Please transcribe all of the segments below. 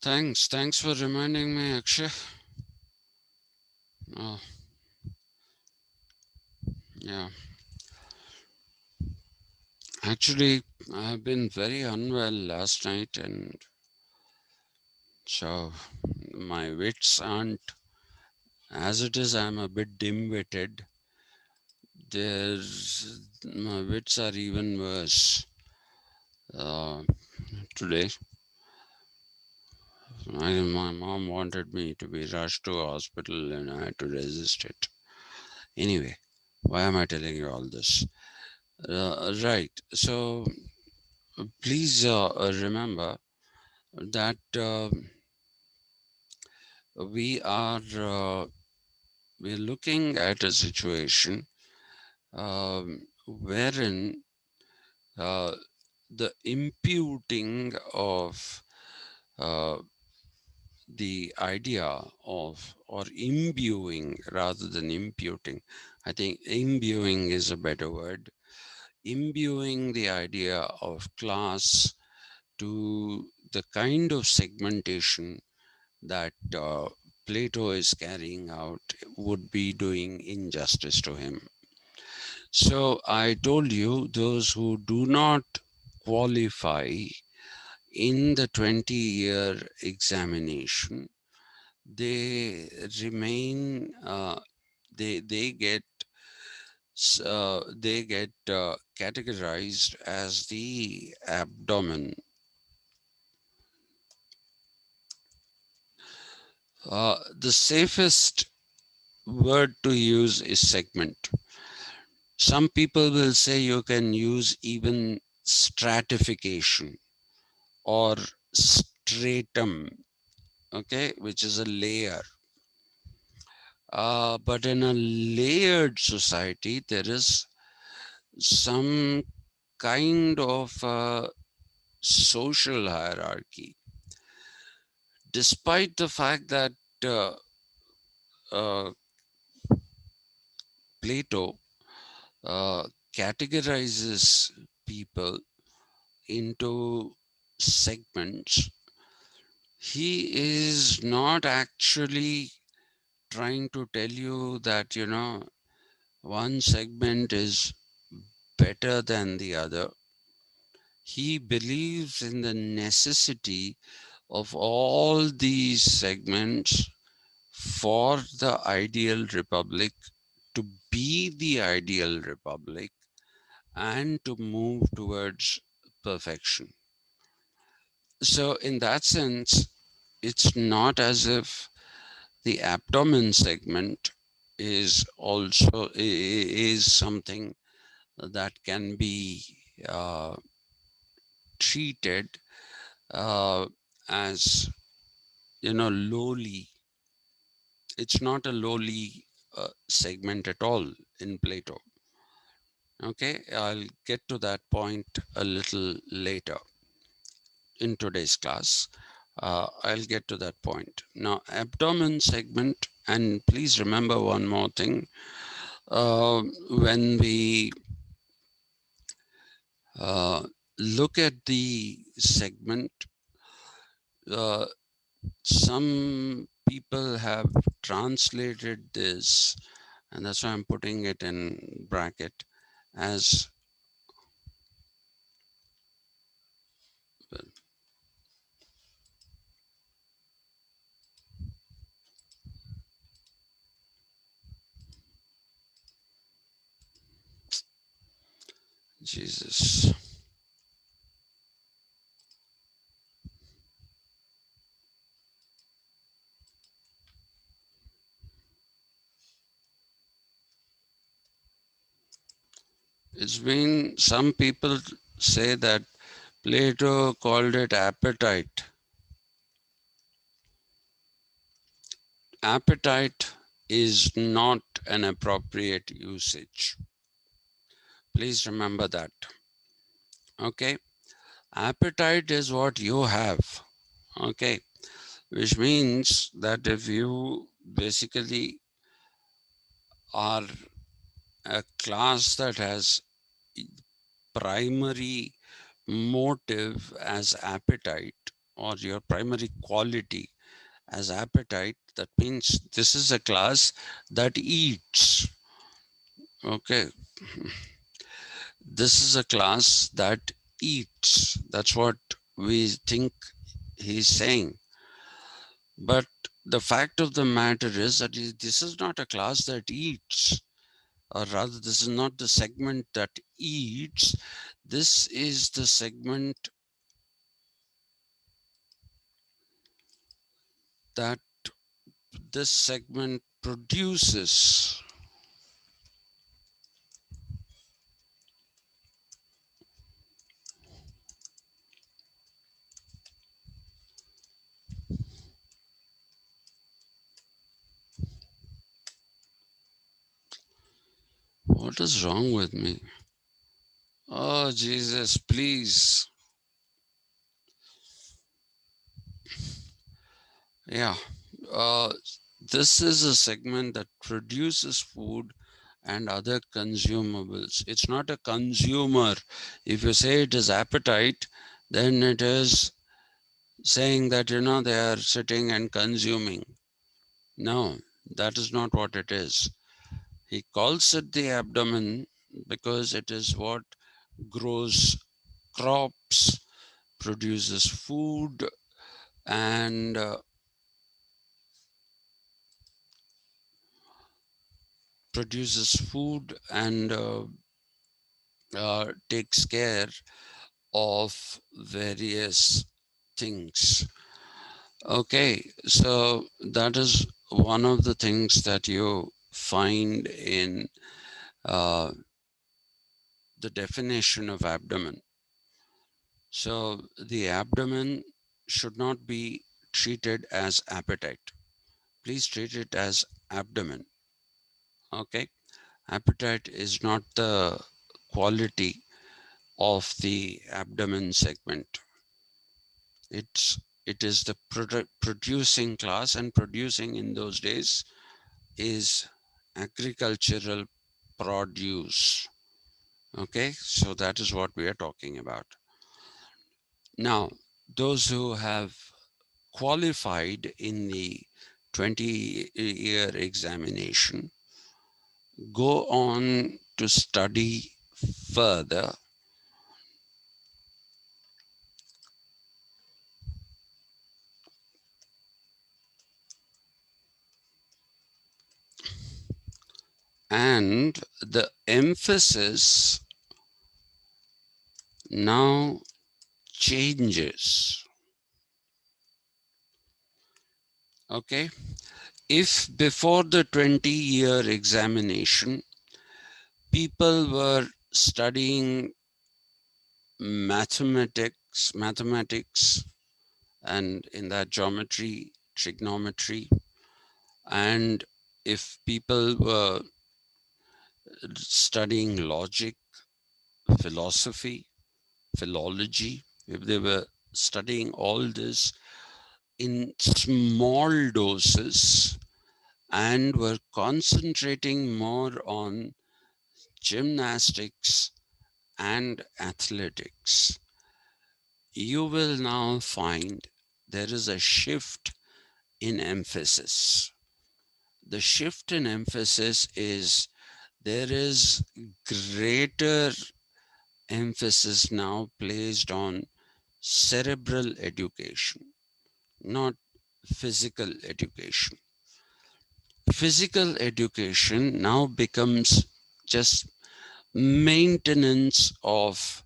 Thanks for reminding me, Akshay. Oh, yeah. Actually, I've been very unwell last night, and so my wits aren't as it is. I'm a bit dim-witted. My wits are even worse. Uh, Today, my mom wanted me to be rushed to a hospital, and I had to resist it. Anyway, why am I telling you all this? Right. So please remember that we are we're looking at a situation wherein uh, the imputing of uh, the idea of or imbuing rather than imputing. I think imbuing is a better word. Imbuing the idea of class to the kind of segmentation that Plato is carrying out would be doing injustice to him. So I told you those who do not qualify in the 20-year examination, they remain, they get categorized as the abdomen. The safest word to use is segment. Some people will say you can use even stratification or stratum, okay, which is a layer. But in a layered society, there is some kind of social hierarchy. Despite the fact that uh, uh, Plato categorizes people into segments, he is not actually trying to tell you that, one segment is better than the other. He believes in the necessity of all these segments for the ideal republic to be the ideal republic and to move towards perfection. So, in that sense, it's not as if the abdomen segment is something that can be uh, treated uh, as lowly. It's not a lowly segment at all in Plato. Okay, I'll get to that point a little later in today's class. I'll get to that point. Now, abdomen segment, and please remember one more thing. When we uh, look at the segment, uh, some people have translated this, and that's why I'm putting it in bracket as Jesus. It's been, some people say that Plato called it appetite. Appetite is not an appropriate usage. Please remember that. Okay. Appetite is what you have. Okay. Which means that if you basically are a class that has primary motive as appetite, or your primary quality as appetite, that means this is a class that eats. Okay, this is a class that eats. That's what we think he's saying. But the fact of the matter is that this is not a class that eats, or rather, this is not the segment that eats. This is the segment that this segment produces. What is wrong with me? Oh, Jesus, please. Yeah. Uh, this is a segment that produces food and other consumables. It's not a consumer. If you say it is appetite, then it is saying that, they are sitting and consuming. No, that is not what it is. He calls it the abdomen because it is what grows crops, produces food, and produces food and takes care of various things. Okay, so that is one of the things that you find in uh, the definition of abdomen. So the abdomen should not be treated as appetite. Please treat it as abdomen. Okay, appetite is not the quality of the abdomen segment. It is the producing class, and producing in those days is agricultural produce. Okay, so that is what we are talking about. Now, those who have qualified in the 20-year examination go on to study further, and the emphasis now changes. Okay, if before the 20-year examination people were studying mathematics, and in that geometry, trigonometry, and if people were studying logic, philosophy, philology, if they were studying all this in small doses and were concentrating more on gymnastics and athletics, you will now find there is a shift in emphasis. The shift in emphasis is there is greater emphasis now placed on cerebral education, not physical education. Physical education now becomes just maintenance of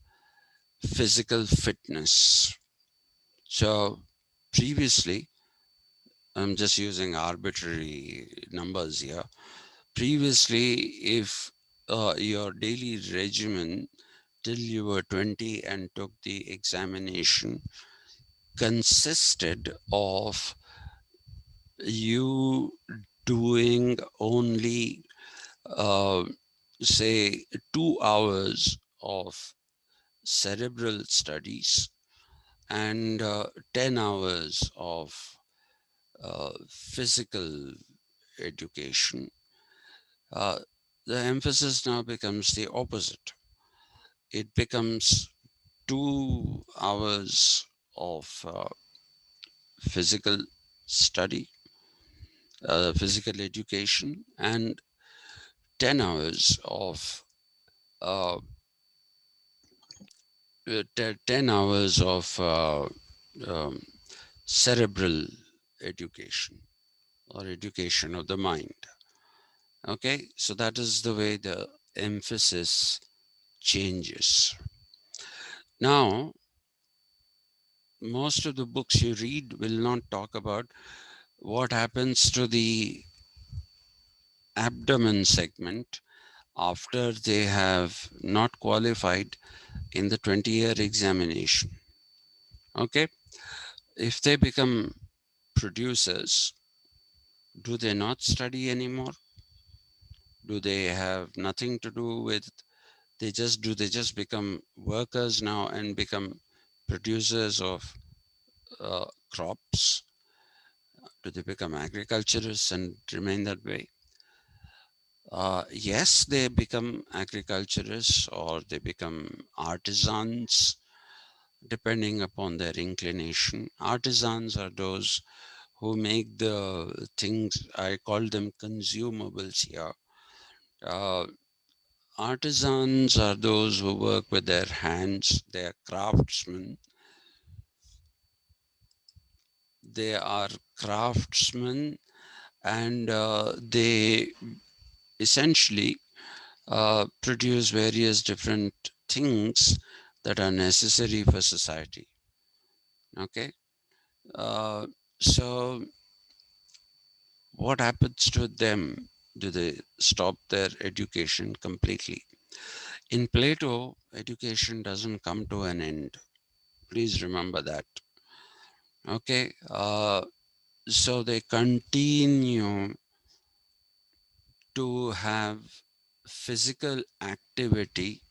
physical fitness. So previously, I'm just using arbitrary numbers here. Previously, if your daily regimen till you were 20 and took the examination consisted of you doing only, uh, say, 2 hours of cerebral studies and 10 hours of physical education, uh, the emphasis now becomes the opposite. It becomes 2 hours of physical study, physical education, and 10 hours of uh, 10 hours of um, cerebral education or education of the mind. Okay, so that is the way the emphasis changes. Now, most of the books you read will not talk about what happens to the abdomen segment after they have not qualified in the 20-year examination. Okay, if they become producers, do they not study anymore? Do they have nothing to do with, they just become workers now and become producers of uh, crops? Do they become agriculturists and remain that way? Yes, they become agriculturists or they become artisans depending upon their inclination. Artisans are those who make the things, I call them consumables here. Uh, Artisans are those who work with their hands, they are craftsmen. They are craftsmen and they essentially produce various different things that are necessary for society. Okay. Uh, so, what happens to them? Do they stop their education completely? In Plato, education doesn't come to an end. Please remember that. Okay. So they continue to have physical activity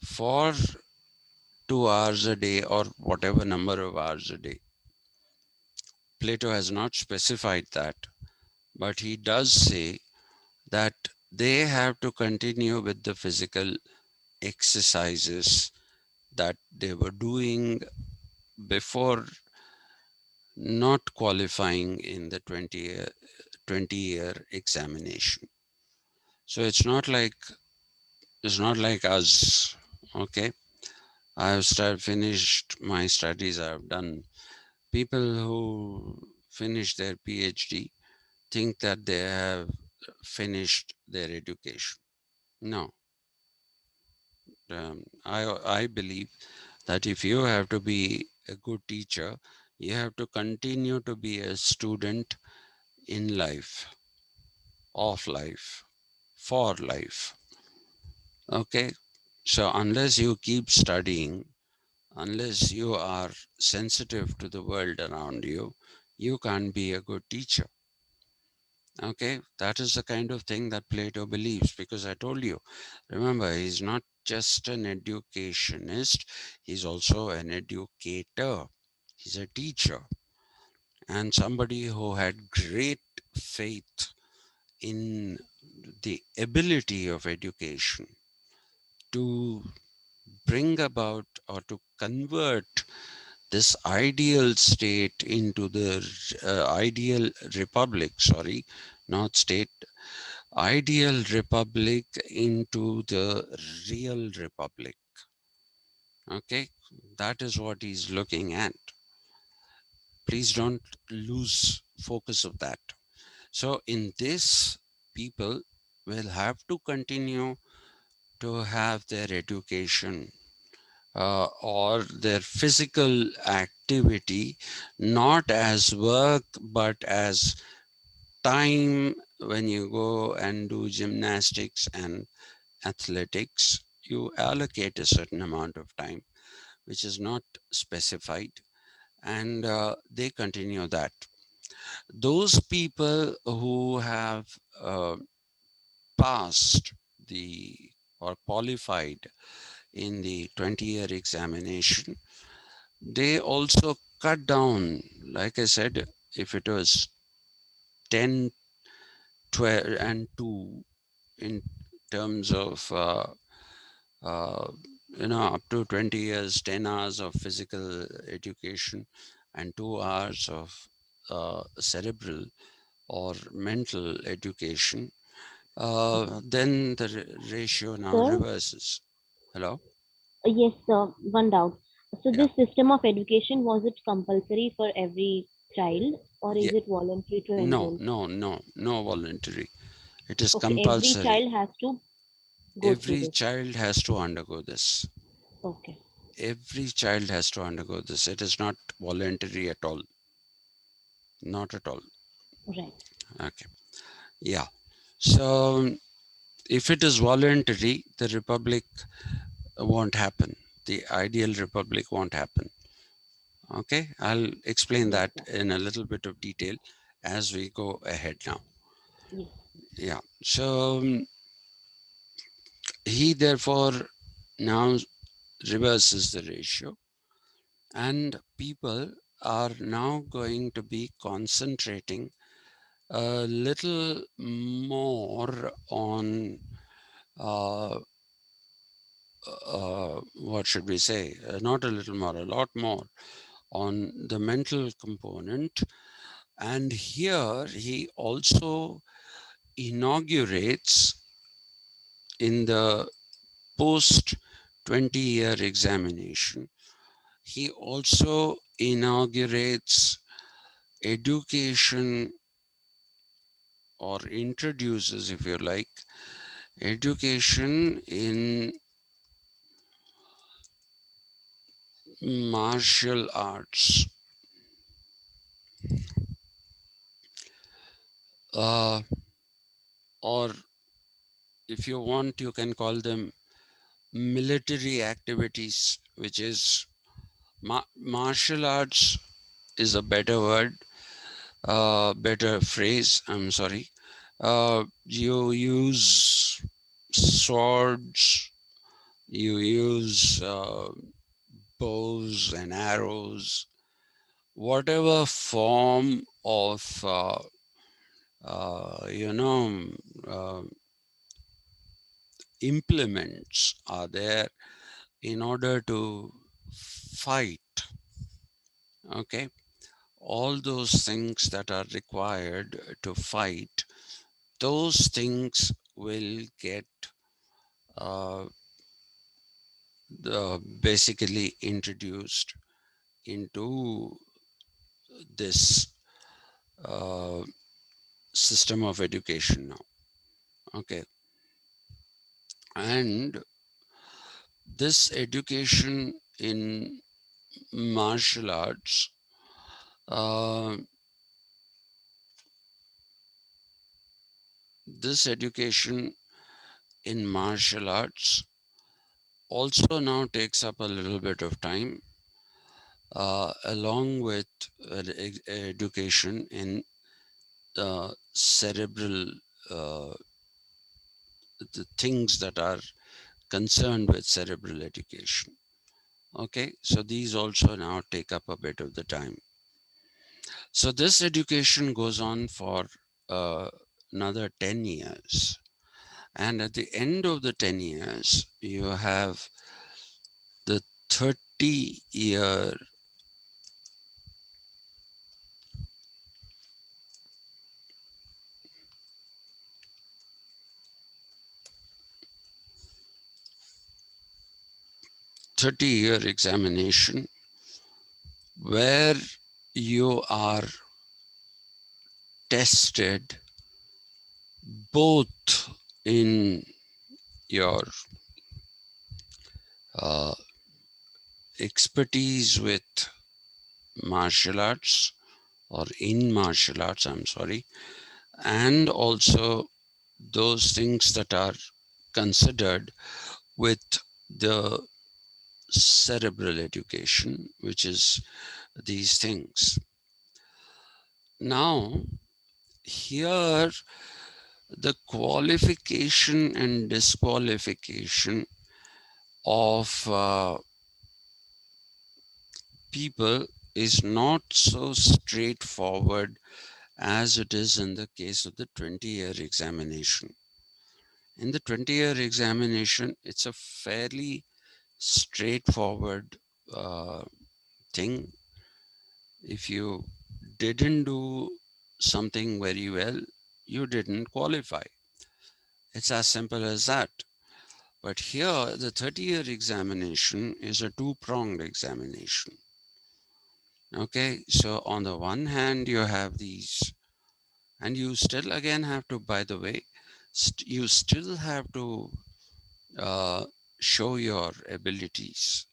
for 2 hours a day or whatever number of hours a day. Plato has not specified that, but he does say that they have to continue with the physical exercises that they were doing before not qualifying in the 20-year examination. So it's not like us. Okay, finished my studies. I've done. People who finish their PhD think that they have finished their education. No, I believe that if you have to be a good teacher, you have to continue to be a student in life, of life, for life. Okay, so unless you keep studying, unless you are sensitive to the world around you, you can't be a good teacher. Okay, that is the kind of thing that Plato believes because I told you, remember, he's not just an educationist, he's also an educator. He's a teacher and somebody who had great faith in the ability of education to bring about or to convert this ideal state into the ideal republic, sorry, not state, ideal republic into the real republic. Okay, that is what he's looking at. Please don't lose focus of that. So, in this, people will have to continue to have their education or their physical activity not as work but as time. When you go and do gymnastics and athletics, you allocate a certain amount of time which is not specified, and they continue that. Those people who have uh, passed the or qualified in the 20-year examination, they also cut down. Like I said, if it was 10, 12, and 2 in terms of uh, up to 20 years, 10 hours of physical education, and 2 hours of cerebral or mental education, then the ratio now Sir, reverses. Hello? yes, sir. One doubt. So Yeah. this system of education, was it compulsory for every child or is Yeah. it voluntary to No, enroll? no, no, no voluntary. It is Okay, every compulsory. child has to go through Every this. child has to undergo this. Okay, Every child has to undergo this. It is not voluntary at all. Not at all. right. Okay. Yeah. So if it is voluntary, the republic won't happen. The ideal republic won't happen. Okay. I'll explain Yes, that sir. in a little bit of detail as we go ahead now. Yes. Yeah. So he therefore now reverses the ratio, and people are now going to be concentrating a little more on uh, what should we say? Not a little more, a lot more on the mental component. And here he also inaugurates in the post 20-year examination, he also inaugurates education, or introduces, if you like, education in martial arts, uh, or if you want, you can call them military activities, which is martial arts is a better word, better phrase. I'm sorry. You use swords, you use bows and arrows, whatever form of uh, you know uh, implements are there in order to fight. Okay, all those things that are required to fight, those things will get uh, basically introduced into this uh, system of education now. Okay, and this education in martial arts, uh, this education in martial arts also now takes up a little bit of time, along with education in cerebral, uh, the things that are concerned with cerebral education. Okay, so these also now take up a bit of the time. So this education goes on for uh, another 10 years. And at the end of the 10 years, you have the 30-year 30-year examination where you are tested both in your uh, expertise with martial arts, or in martial arts, I'm sorry, and also those things that are considered with the cerebral education, which is these things. Now, here the qualification and disqualification of people is not so straightforward as it is in the case of the 20-year examination. In the 20-year examination, it's a fairly straightforward uh, thing. If you didn't do something very well, you didn't qualify. It's as simple as that. But here, the 30-year examination is a two-pronged examination. Okay, so on the one hand, you have these, and you still again have to, by the way, you still have to uh, show your abilities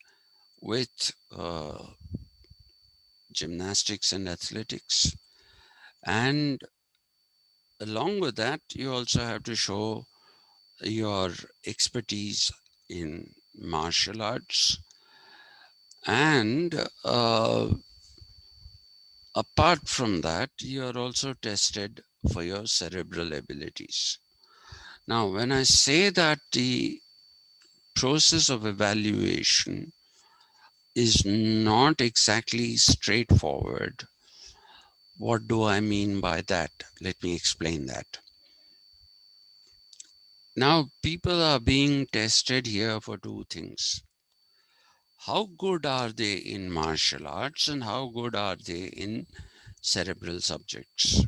with gymnastics and athletics. And along with that, you also have to show your expertise in martial arts. And apart from that, you are also tested for your cerebral abilities. Now, when I say that the process of evaluation is not exactly straightforward, what do I mean by that? Let me explain that. Now, people are being tested here for two things. How good are they in martial arts and how good are they in cerebral subjects?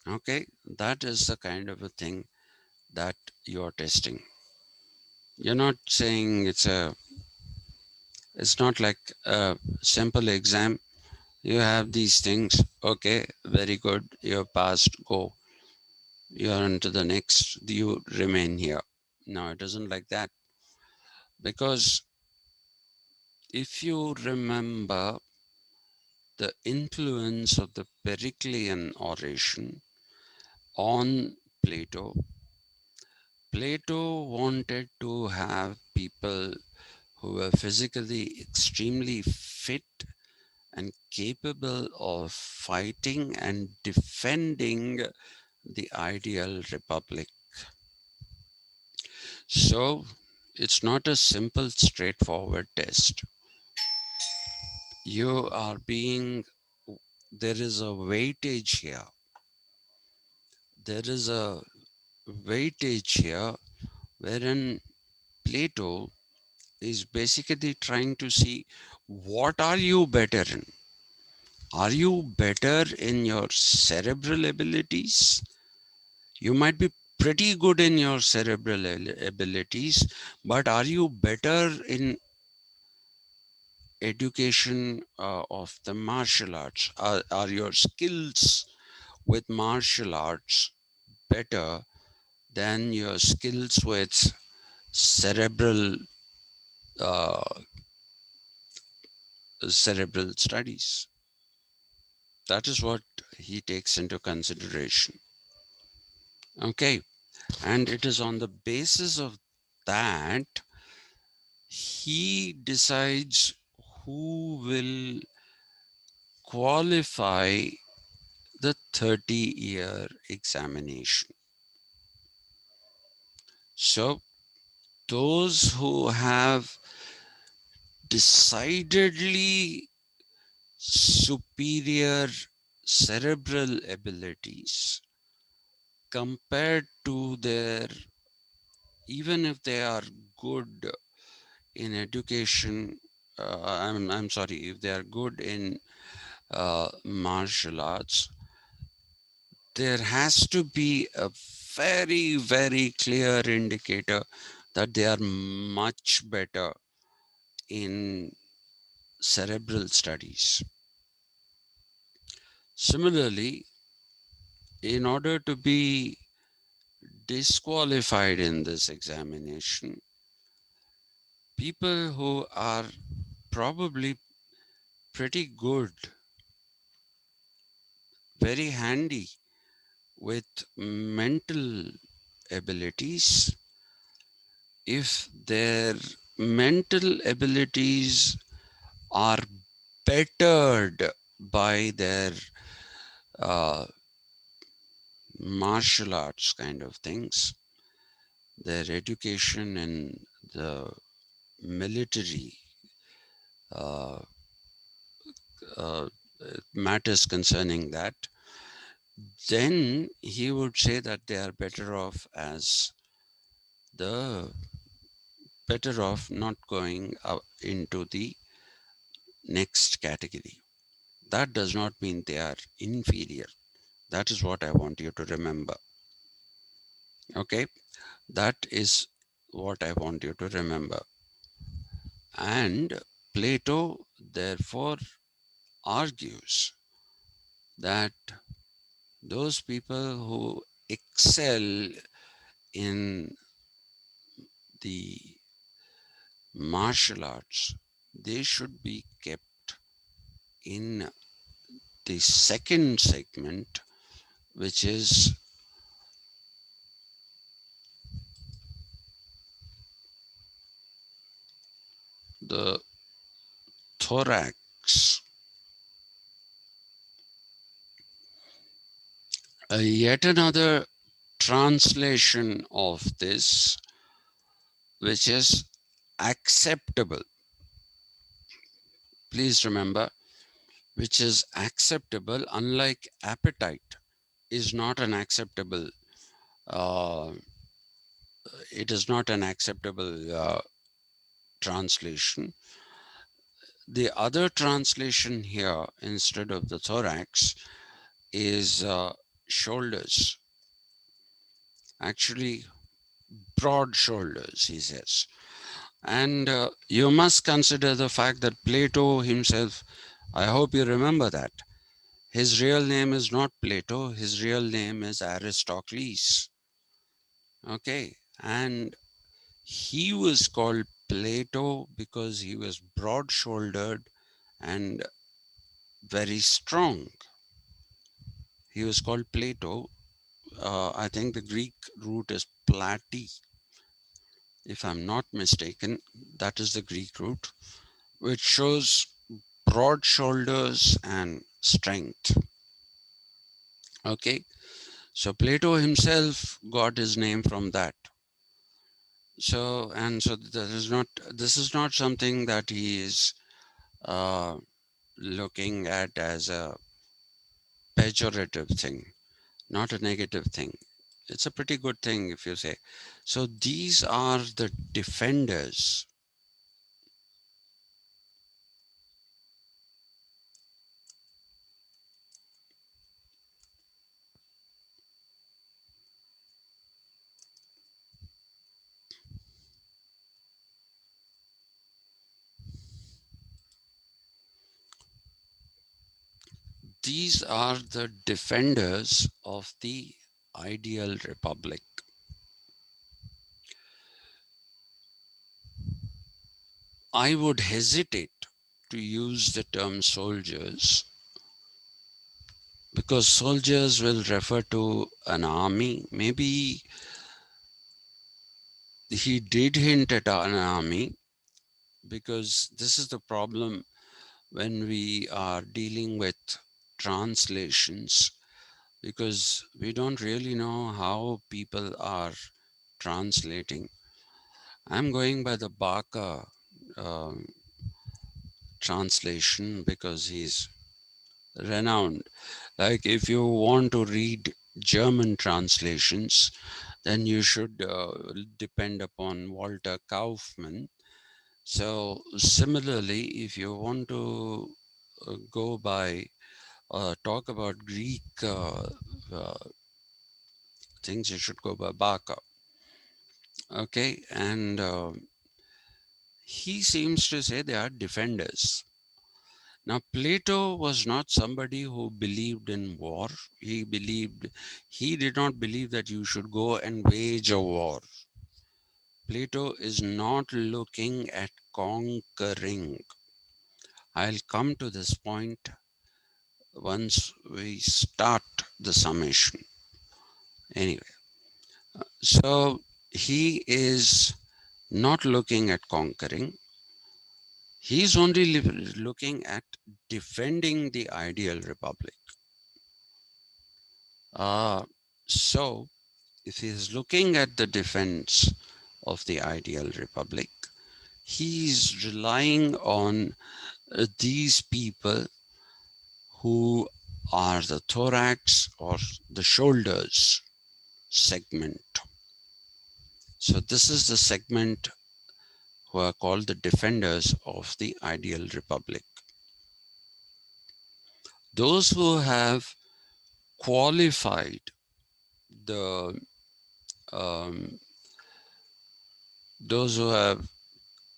Okay, that is the kind of a thing that you're testing. You're not saying it's not like a simple exam. You have these things, okay, very good, you're passed, go. You're on to the next, you remain here. No, it isn't like that. Because if you remember the influence of the Periclean oration on Plato, Plato wanted to have people who were physically extremely fit and capable of fighting and defending the ideal republic. So it's not a simple, straightforward test. You are being, there is a weightage here. There is a weightage here wherein Plato is basically trying to see what are you better in? Are you better in your cerebral abilities? You might be pretty good in your cerebral abilities, but are you better in education of the martial arts? Are your skills with martial arts better than your skills with cerebral uh, cerebral studies? That is what he takes into consideration. Okay, and it is on the basis of that he decides who will qualify the 30-year examination. So, those who have decidedly superior cerebral abilities compared to their, even if they are good in education, I'm sorry, if they are good in martial arts, there has to be a very, very clear indicator that they are much better in cerebral studies. Similarly, in order to be disqualified in this examination, people who are probably pretty good, very handy with mental abilities, if their mental abilities are bettered by their uh, martial arts kind of things, their education in the military uh, uh, matters concerning that, then he would say that they are better off as the better off not going into the next category. that does not mean they are inferior. That is what I want you to remember. Okay, that is what I want you to remember. And Plato therefore argues that those people who excel in the martial arts, they should be kept in the second segment, which is the thorax. Yet another translation of this, which is acceptable. Please remember, which is acceptable, unlike appetite, is not an acceptable. Uh, it is not an acceptable translation. The other translation here, instead of the thorax, is shoulders. Actually, broad shoulders, he says. And you must consider the fact that Plato himself, I hope you remember that, his real name is not Plato, his real name is Aristocles. Okay. And he was called Plato because he was broad shouldered and very strong. He was called Plato. I think the Greek root is plati, if I'm not mistaken. That is the Greek root, which shows broad shoulders and strength. Okay, so Plato himself got his name from that. So this is not something that he is uh, looking at as a pejorative thing, not a negative thing. It's a pretty good thing if you say. So these are the defenders. These are the defenders of the ideal republic. I would hesitate to use the term soldiers because soldiers will refer to an army. Maybe he did hint at an army because this is the problem when we are dealing with translations, because we don't really know how people are translating. I'm going by the Barker um translation because he's renowned. Like if you want to read German translations, then you should depend upon Walter Kaufmann. So similarly, if you want to go by talk about Greek uh, things, you should go by Barker. Okay, and he seems to say they are defenders. Now, Plato was not somebody who believed in war. He did not believe that you should go and wage a war. Plato is not looking at conquering. I'll come to this point once we start the summation. Anyway, so he is not looking at conquering. He's only looking at defending the ideal republic. Uh, so, if he is looking at the defense of the ideal republic, he's relying on these people who are the thorax or the shoulders segment. So, this is the segment who are called the defenders of the ideal republic. Those who have qualified the um, those who have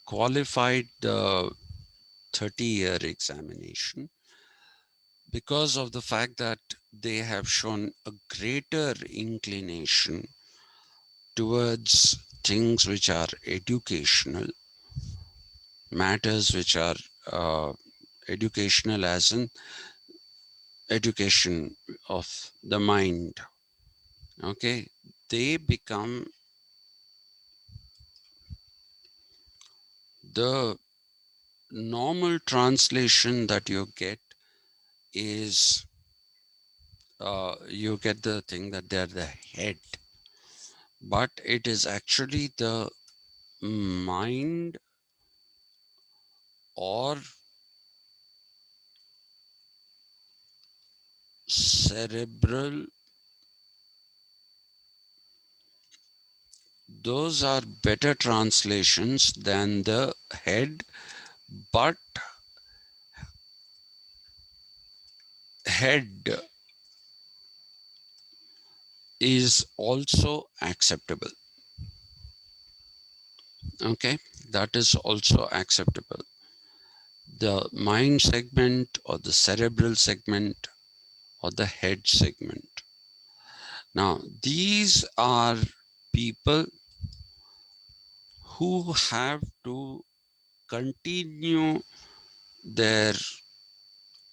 qualified the 30-year examination, because of the fact that they have shown a greater inclination towards things which are educational, matters which are uh, educational, as in education of the mind. Okay, they become the normal translation that you get is you get the thing that they're the head, but it is actually the mind or cerebral. Those are better translations than the head, but head is also acceptable. Okay, that is also acceptable. The mind segment or the cerebral segment or the head segment. Now, these are people who have to continue their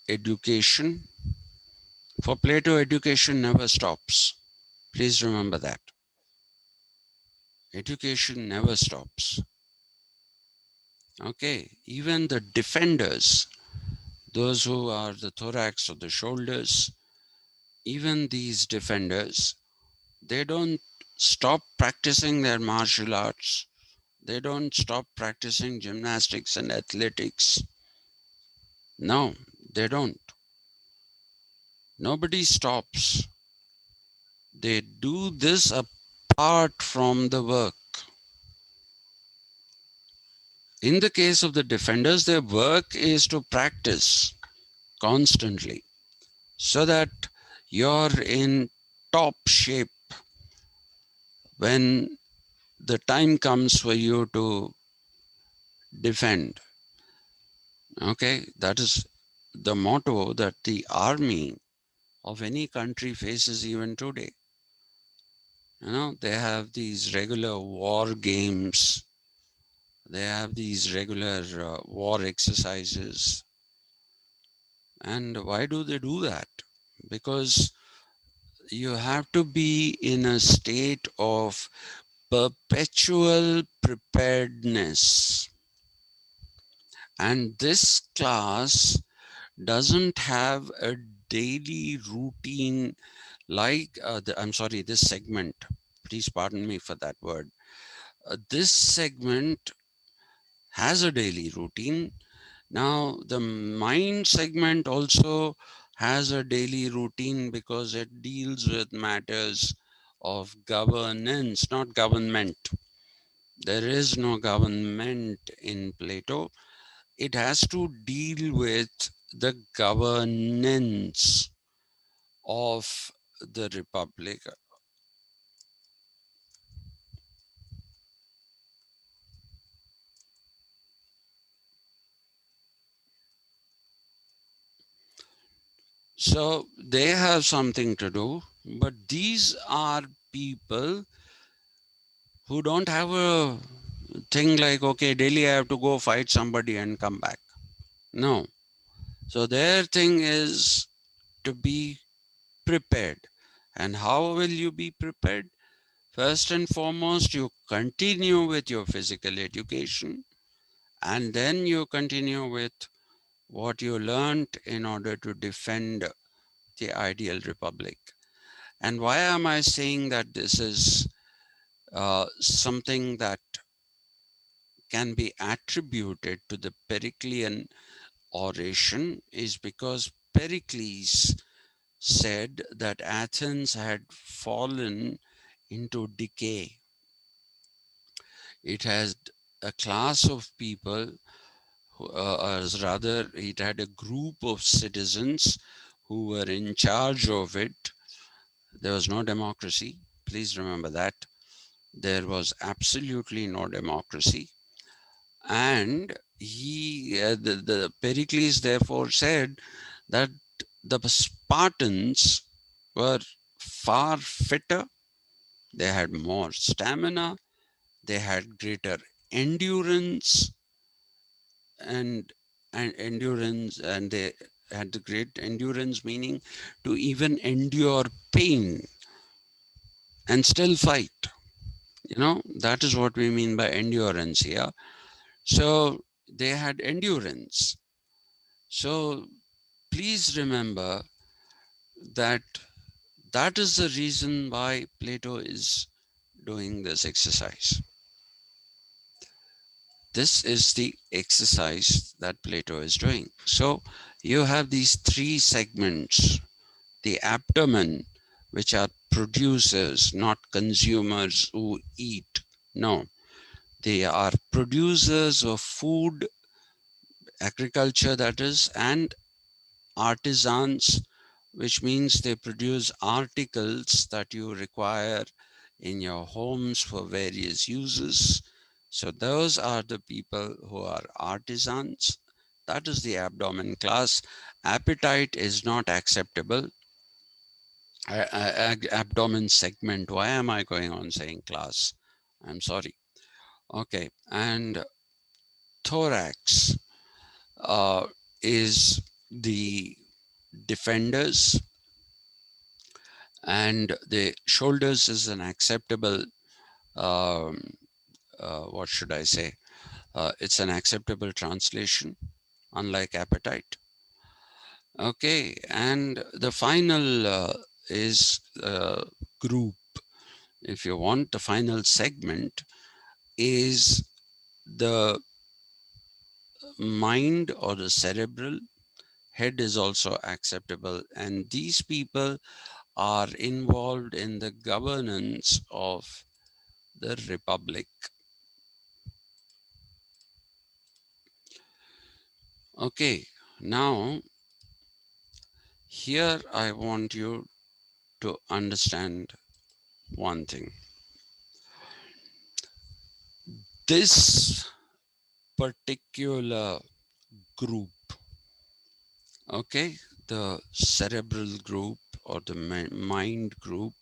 education. For Plato, education never stops. Please remember that. Education never stops. Okay, even the defenders, those who are the thorax or the shoulders, even these defenders, they don't stop practicing their martial arts. They don't stop practicing gymnastics and athletics. No, they don't. Nobody stops. They do this apart from the work. In the case of the defenders, their work is to practice constantly so that you're in top shape when the time comes for you to defend. Okay, that is the motto that the army of any country faces even today. They have these regular war games, they have these regular war exercises. And why do they do that? Because you have to be in a state of perpetual preparedness. And this class doesn't have a daily routine like, I'm sorry, this segment, please pardon me for that word. This segment has a daily routine. Now, the mind segment also has a daily routine because it deals with matters of governance, not government. There is no government in Plato. It has to deal with the governance of the republic. So they have something to do, but these are people who don't have a thing like, okay, daily I have to go fight somebody and come back. No. So their thing is to be prepared. And how will you be prepared? First and foremost, you continue with your physical education, and then you continue with what you learned in order to defend the ideal republic. And why am I saying that this is something that can be attributed to the Periclean oration is because Pericles said that Athens had fallen into decay. It has a class of people, as rather, it had a group of citizens who were in charge of it. There was no democracy. Please remember that. There was absolutely no democracy. And the Pericles therefore said that the Spartans were far fitter, they had more stamina, they had greater endurance, and endurance, and they had the great endurance, meaning to even endure pain and still fight. That is what we mean by endurance here. So they had endurance. So please remember that that is the reason why Plato is doing this exercise. This is the exercise that Plato is doing. So you have these three segments: the abdomen, which are producers, not consumers who eat. No, they are producers of food, agriculture, that is, and artisans, which means they produce articles that you require in your homes for various uses. So those are the people who are artisans. That is the abdomen class. Appetite is not acceptable. Abdomen segment. Why am I going on saying class? I'm sorry. Okay. And thorax uh, is the defenders, and the shoulders is an acceptable, um, what should I say? It's an acceptable translation, unlike appetite. Okay, and the final is group. If you want, the final segment is the mind or the cerebral. Head is also acceptable, and these people are involved in the governance of the republic. Okay, now here I want you to understand one thing. This particular group, okay, the cerebral group or the mind group,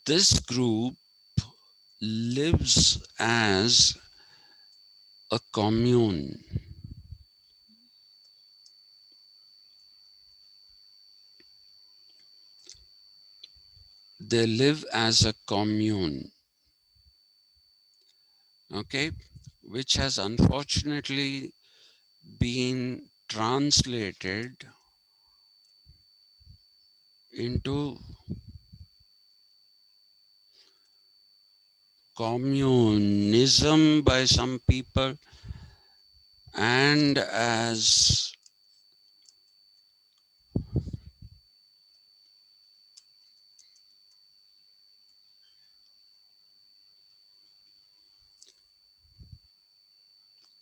this group lives as a commune. They live as a commune, okay, which has unfortunately been translated into communism by some people, and as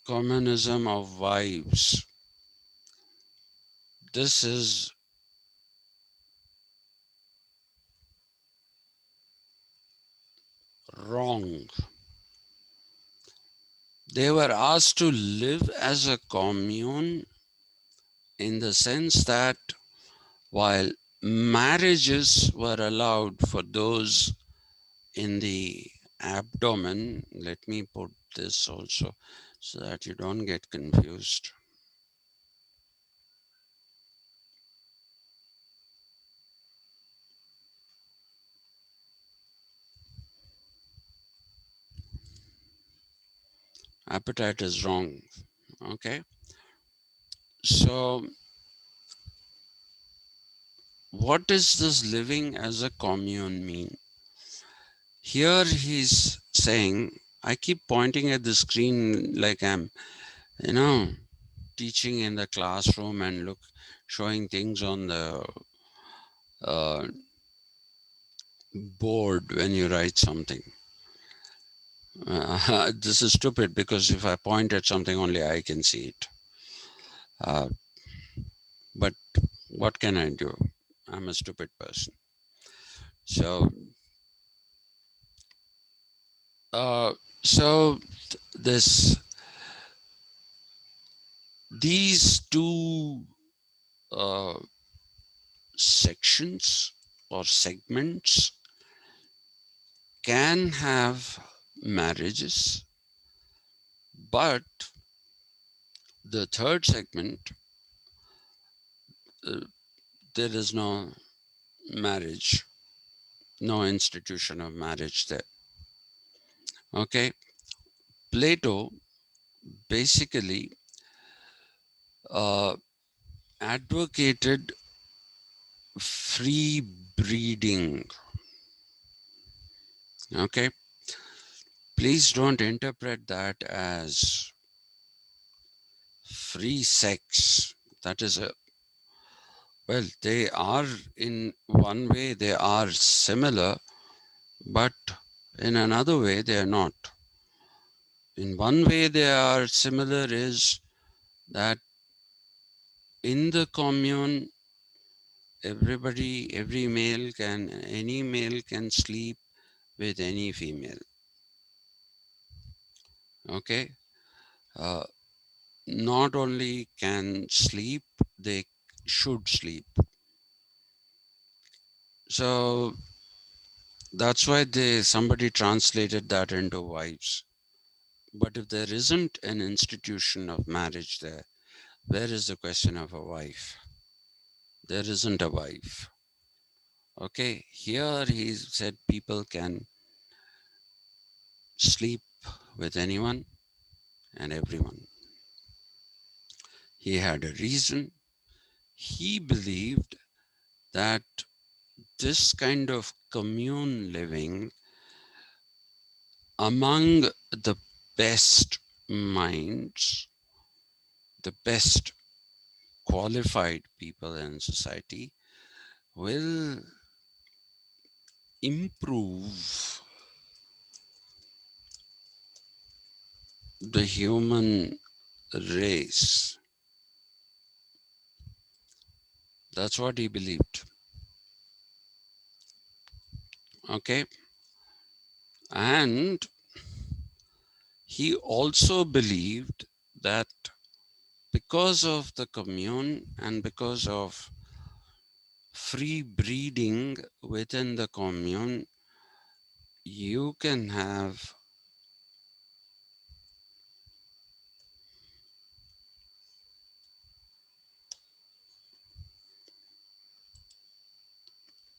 communism of wives. This is wrong. They were asked to live as a commune in the sense that while marriages were allowed for those in the abdomen, let me put this also so that you don't get confused. Appetite is wrong. Okay. So, what does this living as a commune mean? Here he's saying, I keep pointing at the screen like I'm, you know, teaching in the classroom and showing things on the uh, board when you write something. This is stupid because if I point at something, only I can see it. Uh, But what can I do? I'm a stupid person. So, uh, so this these two uh, sections or segments can have marriages, but the third segment, uh, there is no marriage, no institution of marriage there. Okay, Plato basically uh, advocated free breeding. Okay, please don't interpret that as free sex. That is a well, they are in one way, they are similar, but in another way, they are not. In one way, they are similar is that in the commune, any male can sleep with any female. Okay. Uh, Not only can sleep, they should sleep. So that's why somebody translated that into wives. But if there isn't an institution of marriage there, where is the question of a wife? There isn't a wife. Okay, here he said people can sleep with anyone and everyone. He had a reason. He believed that this kind of commune living among the best minds, the best qualified people in society will improve the human race. That's what he believed. Okay. And he also believed that because of the commune and because of free breeding within the commune, you can have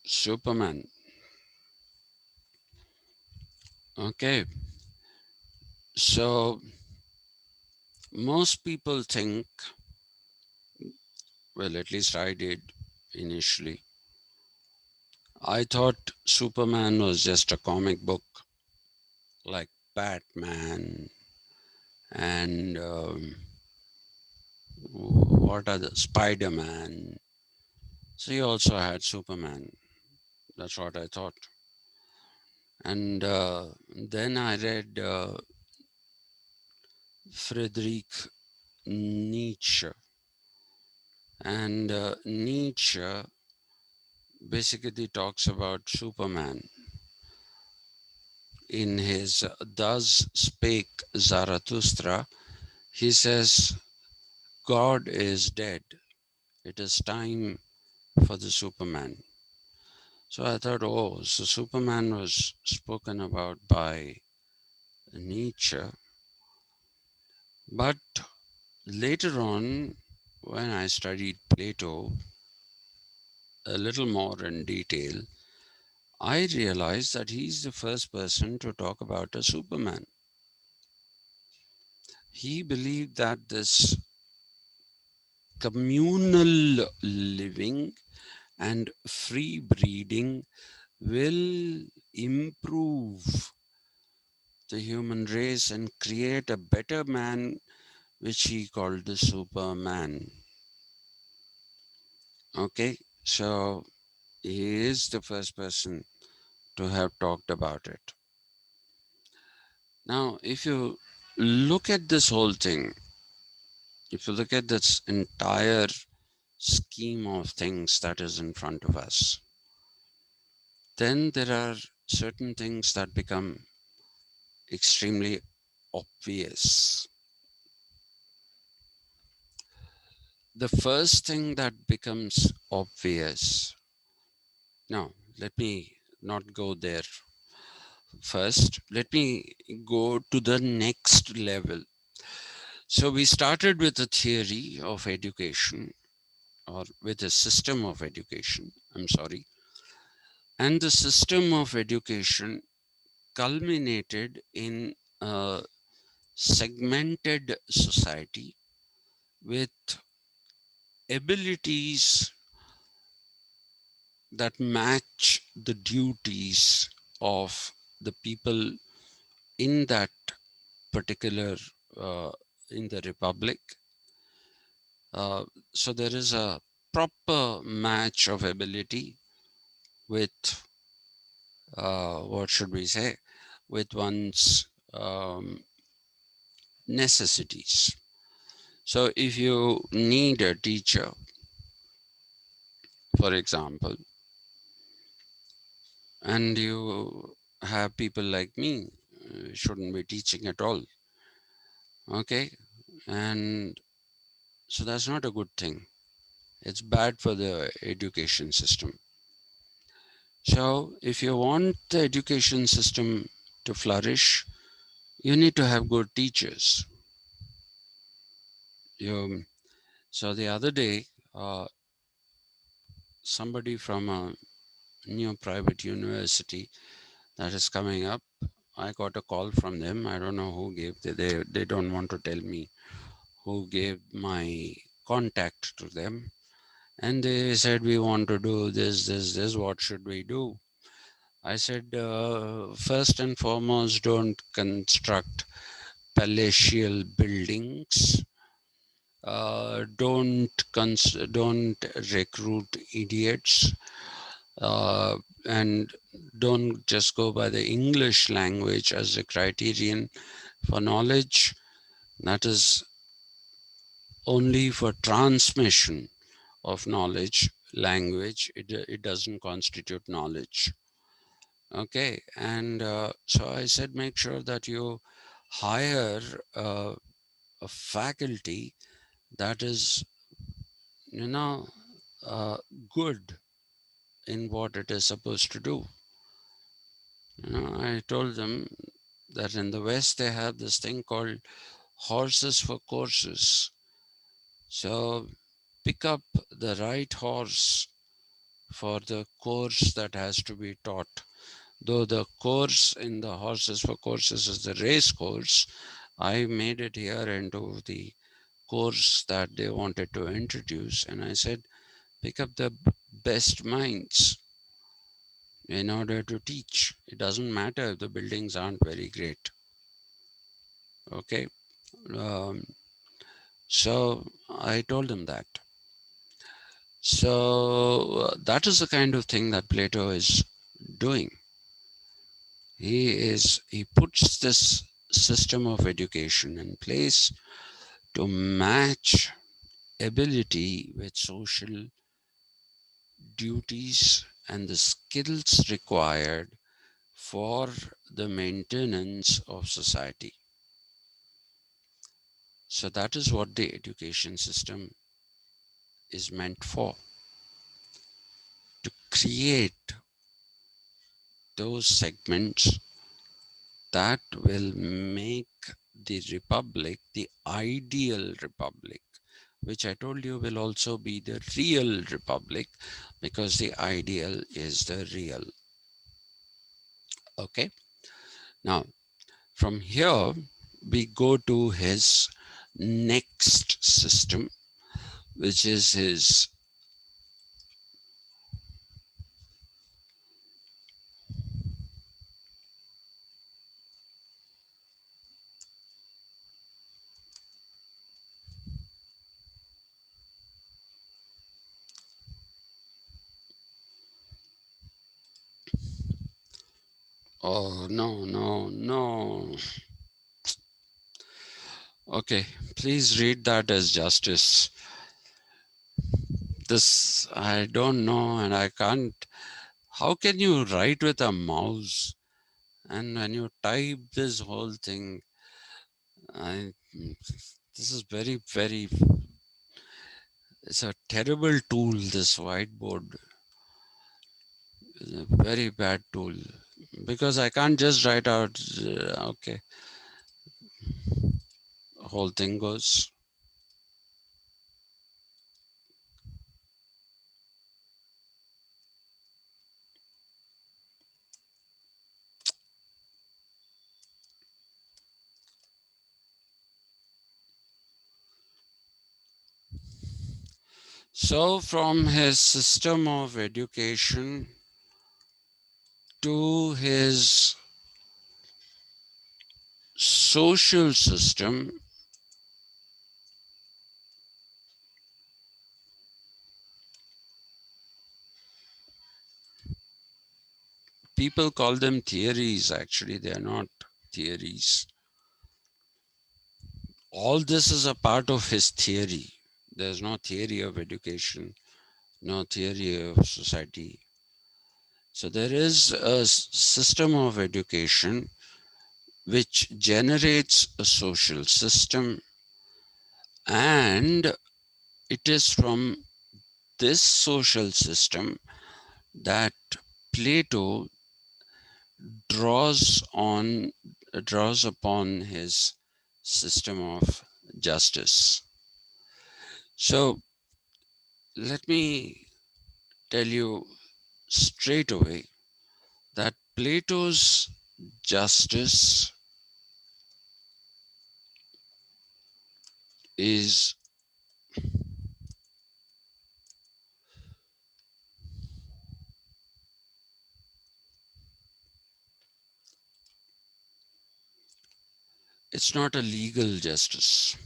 Superman. Okay. So most people think, well, at least I did initially, I thought Superman was just a comic book like Batman and what other Spider Man. So he also had Superman. That's what I thought. And then I read Friedrich Nietzsche. And Nietzsche basically talks about Superman in his Thus Spake Zarathustra. He says, God is dead. It is time for the Superman. So I thought, oh, so Superman was spoken about by Nietzsche. But later on, when I studied Plato a little more in detail, I realized that he's the first person to talk about a Superman. He believed that this communal living and free breeding will improve the human race and create a better man, which he called the Superman. Okay, so he is the first person to have talked about it. Now, if you look at this whole thing, if you look at this entire scheme of things that is in front of us. Then there are certain things that become extremely obvious. The first thing that becomes obvious, now let me not go there first, let me go to the next level. So we started with a theory of education, or with a system of education, I'm sorry, and the system of education culminated in a segmented society with abilities that match the duties of the people in that particular uh, in the republic. uh, so there is a proper match of ability with what should we say, with one's necessities. So if you need a teacher, for example, and you have people like me, shouldn't be teaching at all, okay, and so that's not a good thing. It's bad for the education system. So if you want the education system to flourish, you need to have good teachers. You, so the other day, somebody from a new private university that is coming up, I got a call from them. I don't know who gave, they don't want to tell me who gave my contact to them. And they said, we want to do this, what should we do? I said, first and foremost, don't construct palatial buildings. Don't recruit idiots, uh, and don't just go by the English language as a criterion for knowledge. That is only for transmission of knowledge. Language, it doesn't constitute knowledge. Okay, and so I said, make sure that you hire a faculty that is, you know, uh, good in what it is supposed to do. I told them that in the West they have this thing called horses for courses. So pick up the right horse for the course that has to be taught. Though the course in the horses for courses is the race course, I made it here into the course that they wanted to introduce. And I said, pick up the best minds in order to teach. It doesn't matter if the buildings aren't very great. Okay. Um, so I told him that. So that is the kind of thing that Plato is doing. He puts this system of education in place to match ability with social duties and the skills required for the maintenance of society. So that is what the education system is meant for, to create those segments that will make the republic the ideal republic, which I told you will also be the real republic, because the ideal is the real. Okay. Now, from here, we go to his next system, which is his, oh, no, no, no. Okay, please read that as justice. This I don't know, and I can't. How can you write with a mouse? And when you type this whole thing, I this is very, very. It's a terrible tool. This whiteboard is a very bad tool because I can't just write out. Okay, whole thing goes. So from his system of education to his social system, people call them theories. Actually, they are not theories. All this is a part of his theory. There's no theory of education, no theory of society. So there is a system of education which generates a social system, and it is from this social system that Plato draws on draws upon his system of justice. So let me tell you straight away that Plato's justice is it's not a legal justice.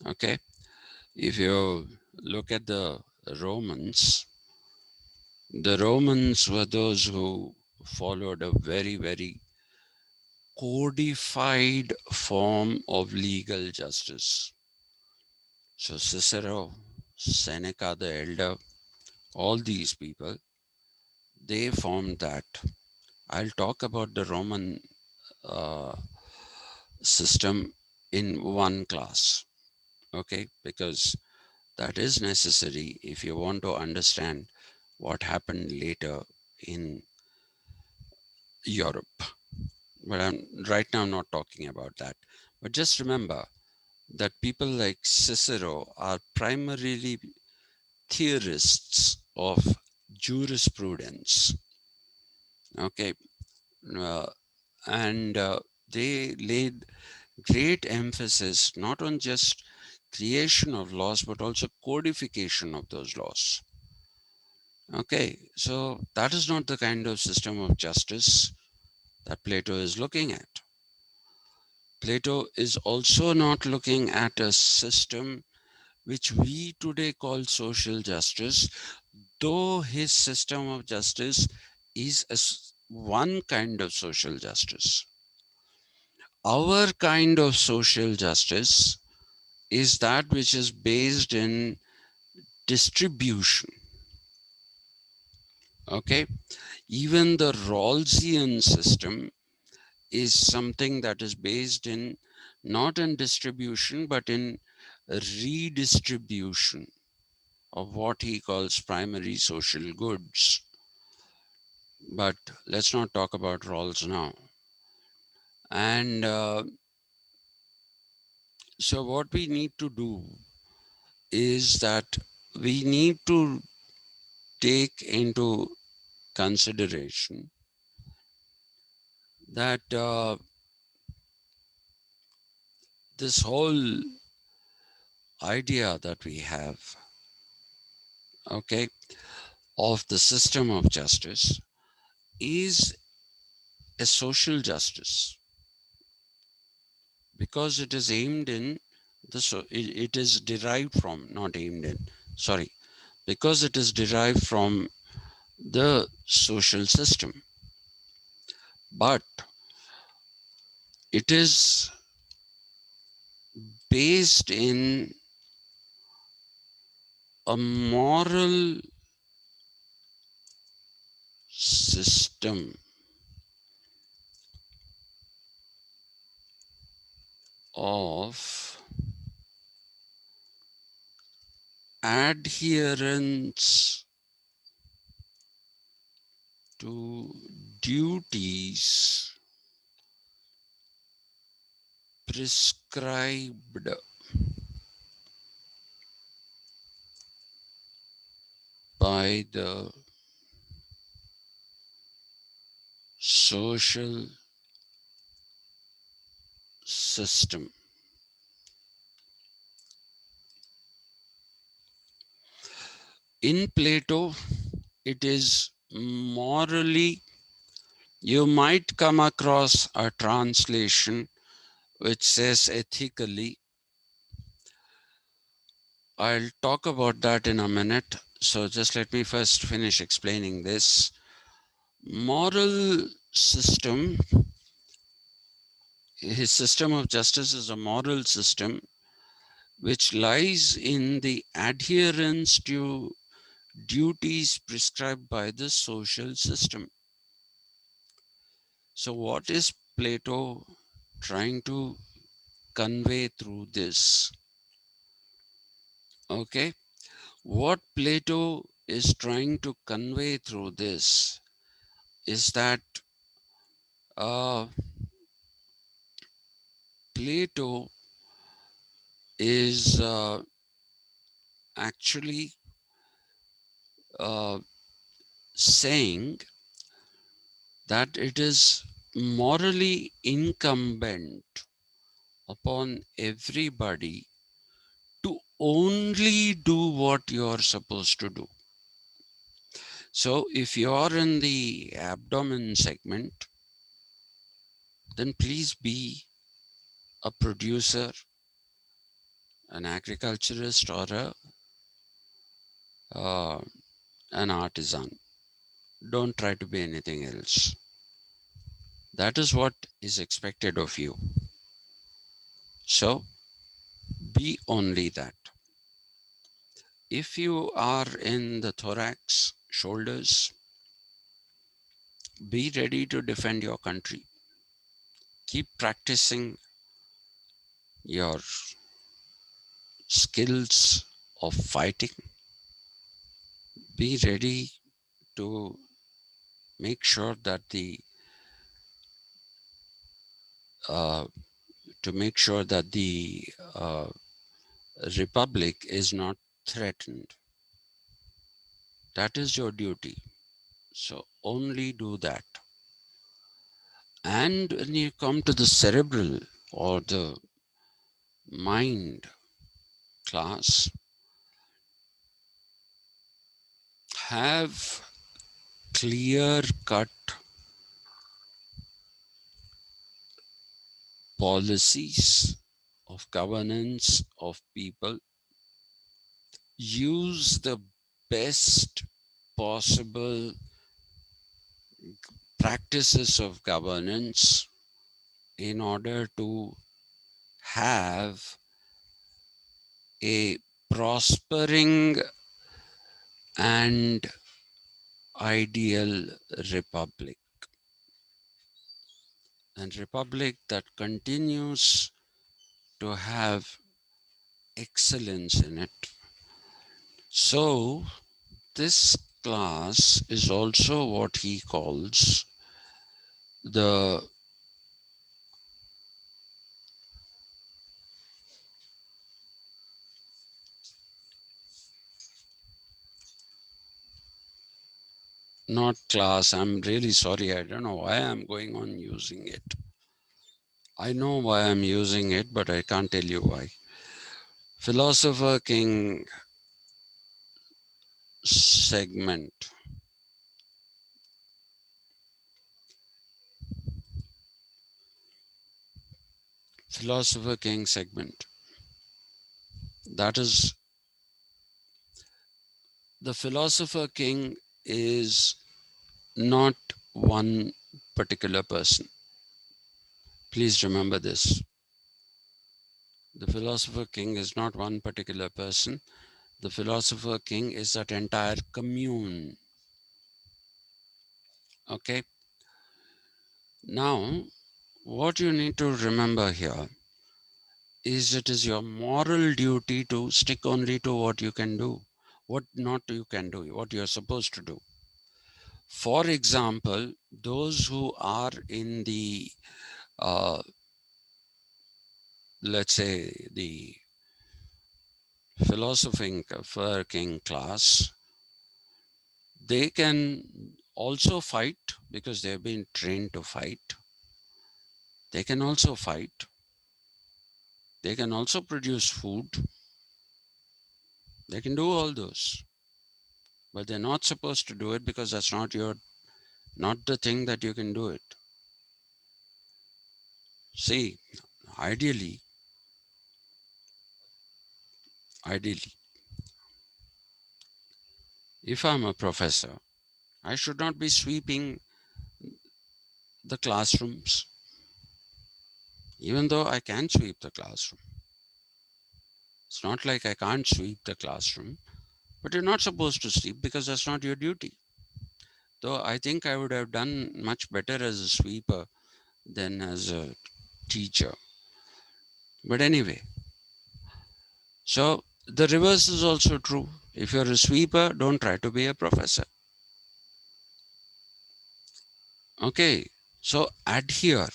Okay, if you look at the Romans were those who followed a very, very codified form of legal justice. So Cicero, Seneca the elder, all these people, they formed that. I'll talk about the Roman uh, system in one class, okay? Because that is necessary if you want to understand what happened later in Europe. But I'm right now not talking about that. But just remember that people like Cicero are primarily theorists of jurisprudence. Okay, uh, and they laid great emphasis not on just creation of laws but also codification of those laws. Okay, so that is not the kind of system of justice that Plato is looking at. Plato is also not looking at a system which we today call social justice, though his system of justice is one kind of social justice. Our kind of social justice is that which is based in distribution. Okay, even the Rawlsian system is something that is based in not in distribution but in redistribution of what he calls primary social goods. But let's not talk about Rawls now. And so, what we need to do is that we need to take into consideration that this whole idea that we have, okay, of the system of justice is a social justice because it is aimed in it is derived from, not aimed in, sorry, because it is derived from the social system, but it is based in a moral system of adherence to duties prescribed by the social system. In Plato, it is morally, you might come across a translation which says ethically. I'll talk about that in a minute. So just let me first finish explaining this. Moral system, his system of justice is a moral system which lies in the adherence to duties prescribed by the social system. So, what is Plato trying to convey through this? Okay, what Plato is trying to convey through this is that uh, Plato is actually uh, saying that it is morally incumbent upon everybody to only do what you're supposed to do. So if you're in the abdomen segment, then please be a producer, an agriculturist, or uh, an artisan. Don't try to be anything else. That is what is expected of you. So be only that. If you are in the thorax, shoulders, be ready to defend your country. Keep practicing your skills of fighting. Be ready to make sure that the uh, uh, republic is not threatened. That is your duty. So only do that. And when you come to the cerebral or the mind class, have clear cut policies of governance of people. Use the best possible practices of governance in order to have a prospering and ideal republic, and republic that continues to have excellence in it. So this class is also what he calls the not class. I'm really sorry. I don't know why I'm going on using it. I know why I'm using it, but I can't tell you why. Philosopher King segment. Philosopher King segment. That is, the Philosopher King is not one particular person. Please remember this. The Philosopher King is not one particular person. The philosopher king is that entire commune. Okay. Now, what you need to remember here is it is your moral duty to stick only to what you can do, what not you can do, what you're supposed to do. For example, those who are in the, uh, let's say, the philosophing king class, they can also fight because they've been trained to fight. They can also fight. They can also produce food. They can do all those, but they're not supposed to do it because that's not the thing that you can do it. See, ideally, ideally, if I'm a professor, I should not be sweeping the classrooms, even though I can sweep the classroom. It's not like I can't sweep the classroom, but you're not supposed to sweep because that's not your duty. Though I think I would have done much better as a sweeper than as a teacher. But anyway, so the reverse is also true. If you're a sweeper, don't try to be a professor. Okay, so adhere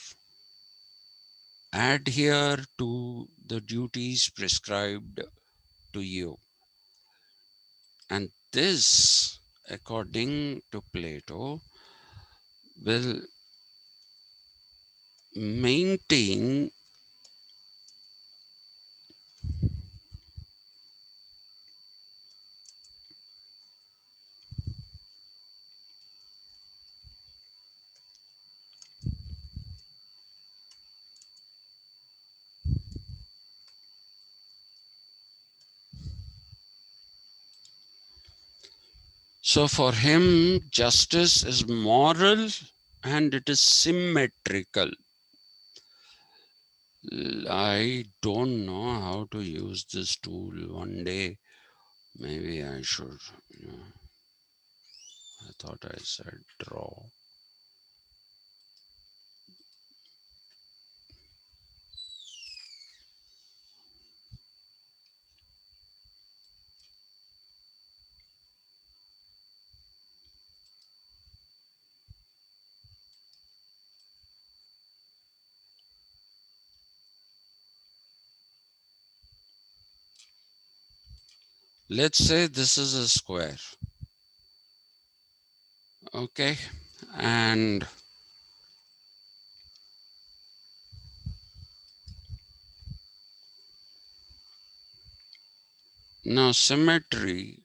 to the duties prescribed to you. And this, according to Plato, will maintain. So for him, justice is moral and it is symmetrical. I don't know how to use this tool. One day, maybe I should. You know, I thought I said draw. Let's say this is a square. Okay. And now symmetry.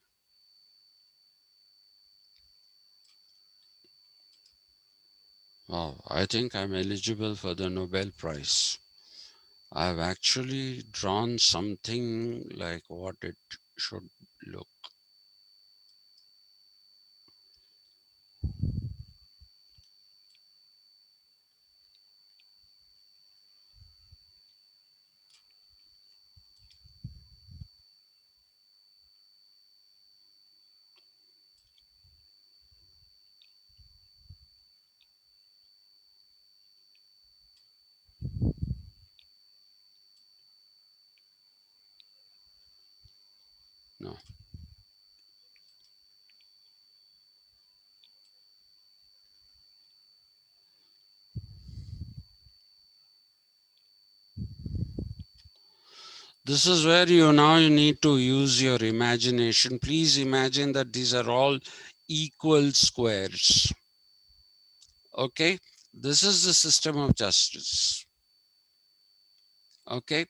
Oh, I think I'm eligible for the Nobel Prize. I've actually drawn something like what it should look. No. This is where you need to use your imagination. Please imagine that these are all equal squares. Okay. This is the system of justice. Okay.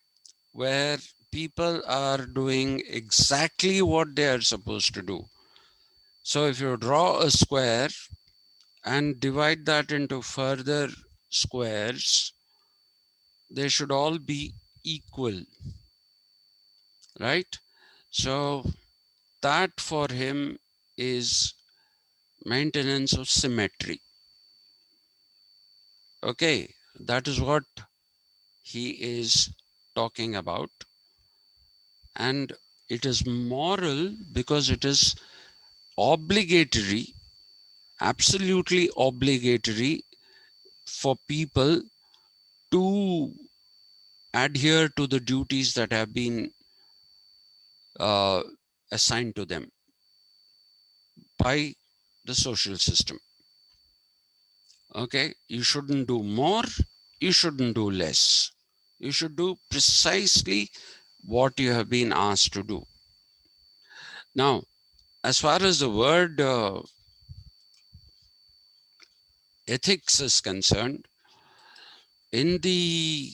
Where people are doing exactly what they are supposed to do. So if you draw a square and divide that into further squares, they should all be equal, right? So that for him is maintenance of symmetry. Okay, that is what he is talking about. And It is moral because it is obligatory, absolutely obligatory for people to adhere to the duties that have been uh, assigned to them by the social system. Okay, you shouldn't do more, you shouldn't do less. You should do precisely what you have been asked to do. Now, as far as the word ethics is concerned, in the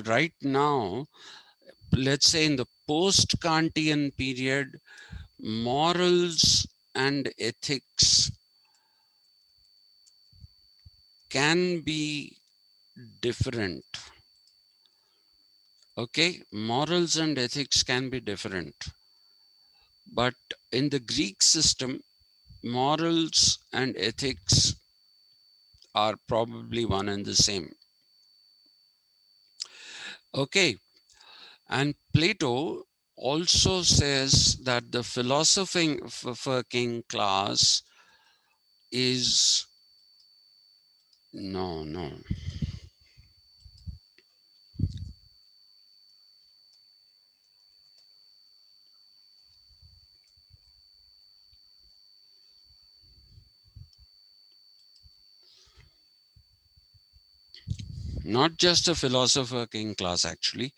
right now, let's say in the post Kantian period, morals and ethics can be different. Okay, morals and ethics can be different. But in the Greek system, morals and ethics are probably one and the same. Okay, and Plato also says that the philosophing class is no, not just a philosopher king class actually.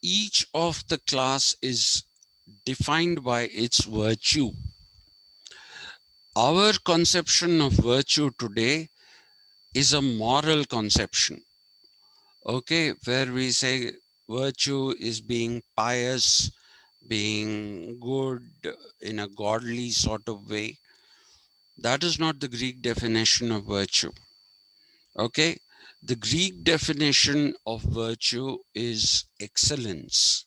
Each of the class is defined by its virtue. Our conception of virtue today is a moral conception. Okay, where we say virtue is being pious, being good in a godly sort of way. That is not the Greek definition of virtue. Okay, the Greek definition of virtue is excellence,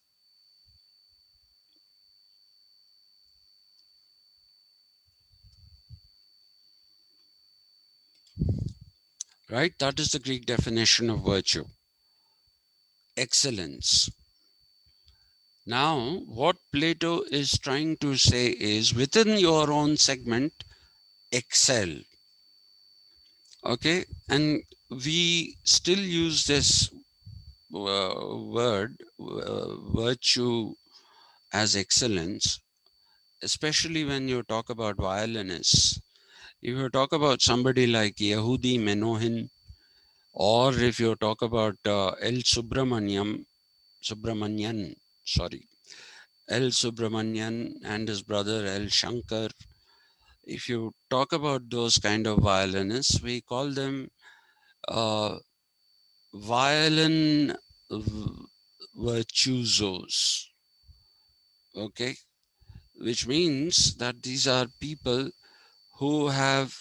right? That is the Greek definition of virtue, excellence. Now, what Plato is trying to say is within your own segment, excel. Okay, and we still use this word, virtue, as excellence, especially when you talk about violinists. If you talk about somebody like Yehudi Menuhin, or if you talk about Subramanian, sorry, L. Subramanian and his brother L. Shankar, if you talk about those kind of violinists, we call them uh, violin virtuosos, okay, which means that these are people who have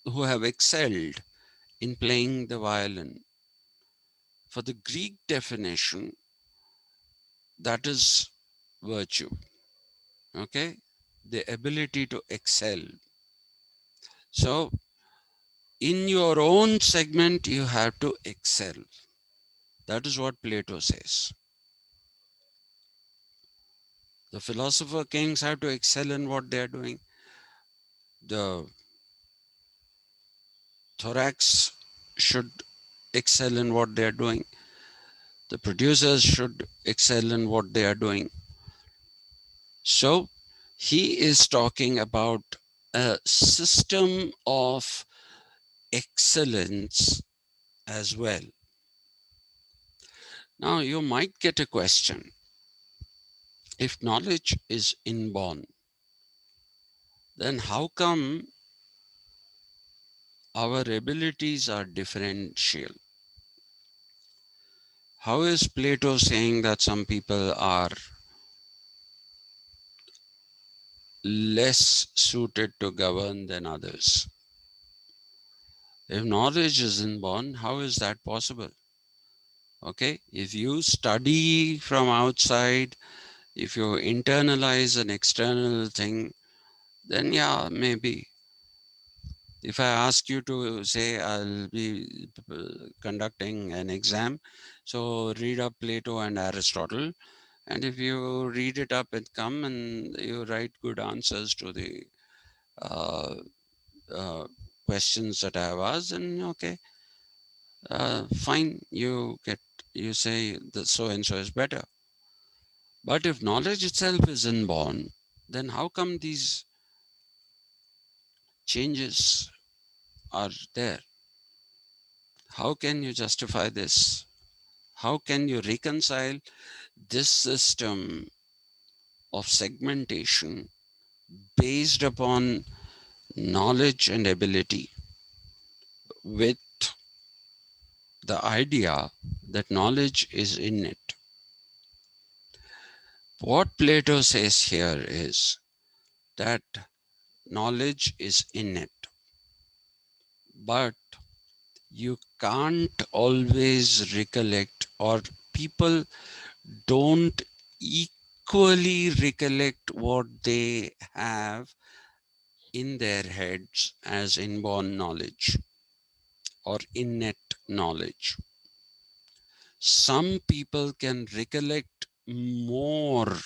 excelled in playing the violin. For the Greek definition, that is virtue, okay, the ability to excel. So in your own segment, you have to excel. That is what Plato says. The philosopher kings have to excel in what they are doing. The thorax should excel in what they are doing. The producers should excel in what they are doing. So he is talking about a system of excellence as well. Now, you might get a question. If knowledge is inborn, then how come our abilities are differential? How is Plato saying that some people are less suited to govern than others? If knowledge is inborn, how is that possible? Okay, if you study from outside, if you internalize an external thing, then yeah, maybe. If I ask you to say, I'll be conducting an exam, so read up Plato and Aristotle, And if you read it up and come and you write good answers to the uh, uh, questions that I have asked, then okay, fine, you say that so and so is better. But if knowledge itself is inborn, then how come these changes are there? How can you justify this? How can you reconcile this system of segmentation based upon knowledge and ability with the idea that knowledge is innate? What Plato says here is that knowledge is innate, but you can't always recollect, or people don't equally recollect what they have in their heads as inborn knowledge or innate knowledge. Some people can recollect more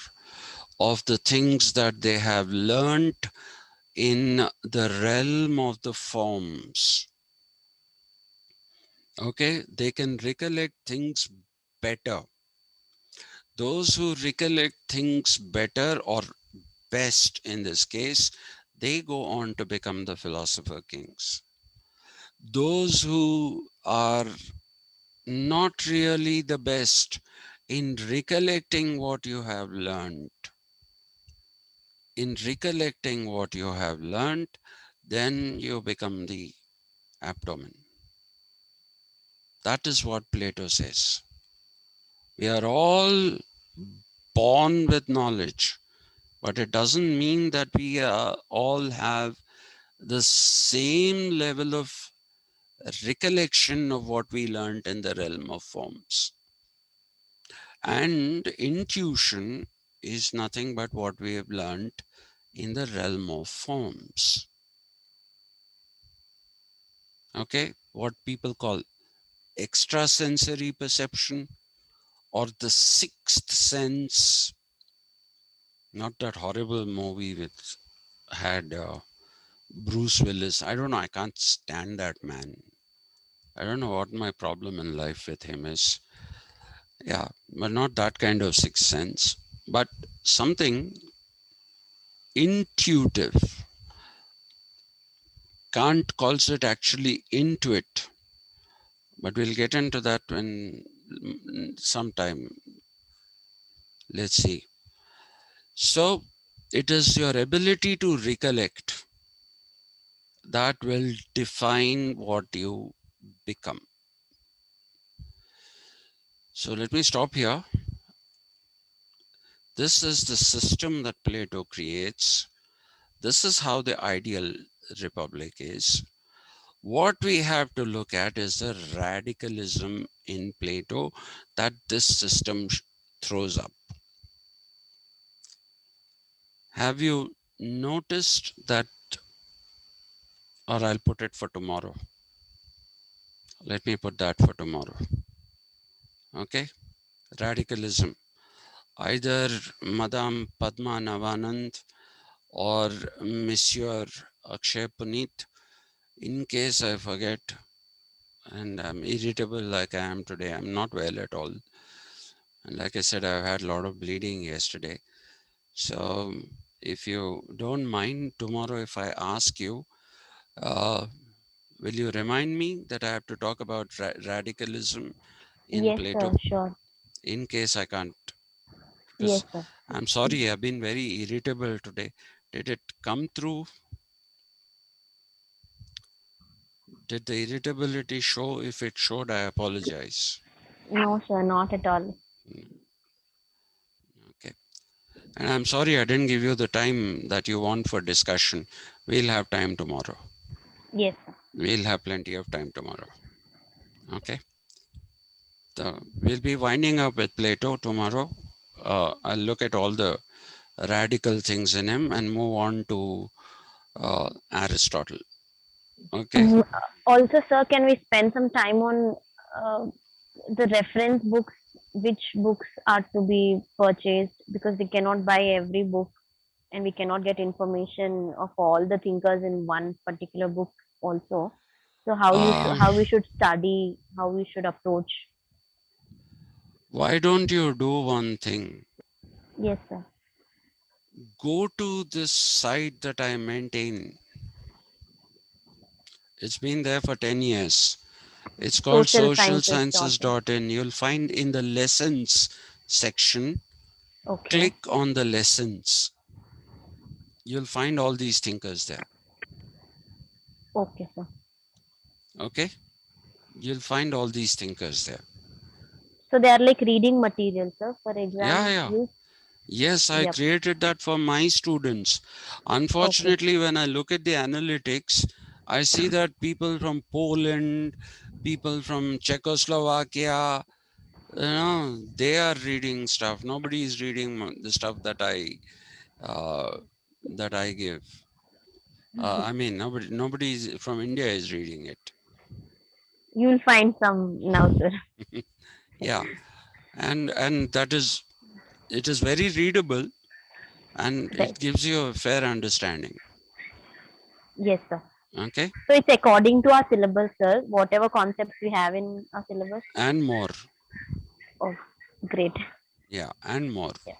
of the things that they have learnt in the realm of the forms. Okay, they can recollect things better. Those who recollect things better or best in this case, they go on to become the philosopher kings. Those who are not really the best in recollecting what you have learned, then you become the abdomen. That is what Plato says. We are all born with knowledge, but it doesn't mean that we all have the same level of recollection of what we learned in the realm of forms. And intuition is nothing but what we have learned in the realm of forms. Okay, what people call extrasensory perception or the sixth sense. Not that horrible movie with had Bruce Willis. I don't know. I can't stand that man. I don't know what my problem in life with him is. Yeah, but not that kind of sixth sense, but something intuitive. Kant calls it actually intuit, but we'll get into that when sometime. Let's see. So, it is your ability to recollect that will define what you become. So, let me stop here. This is the system that Plato creates. This is how the ideal republic is. What we have to look at is the radicalism in Plato that this system throws up. Have you noticed that, or I'll put it for tomorrow? Let me put that for tomorrow. Okay? Radicalism. Either Madame Padma Navanand or Monsieur Akshay Punit. In case I forget and I'm irritable like I am today, I'm not well at all. And like I said, I've had a lot of bleeding yesterday. So if you don't mind, tomorrow if I ask you, uh, will you remind me that I have to talk about radicalism in Yes, Plato? sir. Sure. In case I can't, Yes, because sir. I'm sorry, I've been very irritable today. Did it come through? Did the irritability show? If it showed, I apologize. No, sir. Not at all. Okay. And I'm sorry I didn't give you the time that you want for discussion. We'll have time tomorrow. Yes, sir. We'll have plenty of time tomorrow. Okay. We'll be winding up with Plato tomorrow. I'll look at all the radical things in him and move on to Aristotle. Okay. Also, sir, can we spend some time on uh, the reference books? which books are to be purchased, because we cannot buy every book and we cannot get information of all the thinkers in one particular book also. So Uh, how we should study, how we should approach. why don't you do one thing? Yes, sir. Go to this site that I maintain. It's been there for 10 years. It's called Socialsciences.in. socialsciences.in. You'll find in the lessons section, Okay. click on the lessons. You'll find all these thinkers there. Okay, sir. Okay? You'll find all these thinkers there. So they are like reading materials, sir, for Yeah, exam yeah. use. Yes, I Yep. created that for my students. Okay. Unfortunately, when I look at the analytics, I see that people from Poland, people from Czechoslovakia, they are reading stuff. Nobody is reading the stuff uh, that I give. I mean, nobody from India is reading it. You'll find some now, sir. Yeah, and that is, it is very readable, and Right. it gives you a fair understanding. Yes, sir. Okay, So it's according to our syllabus, sir. Whatever concepts we have in our syllabus. and more. Oh, great. Yeah, and more. Yeah.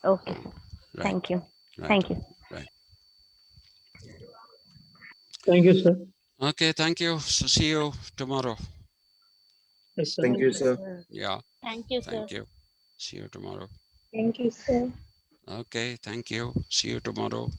Okay, Uh, sir. right, Thank you. right, Thank you. right. Thank you, sir. Okay, thank you. So see you tomorrow. Yes, sir. Thank Thank you, you, sir. sir. Yeah, Thank you, sir. thank you. See you tomorrow. Thank you, sir. Okay, thank you. See you tomorrow.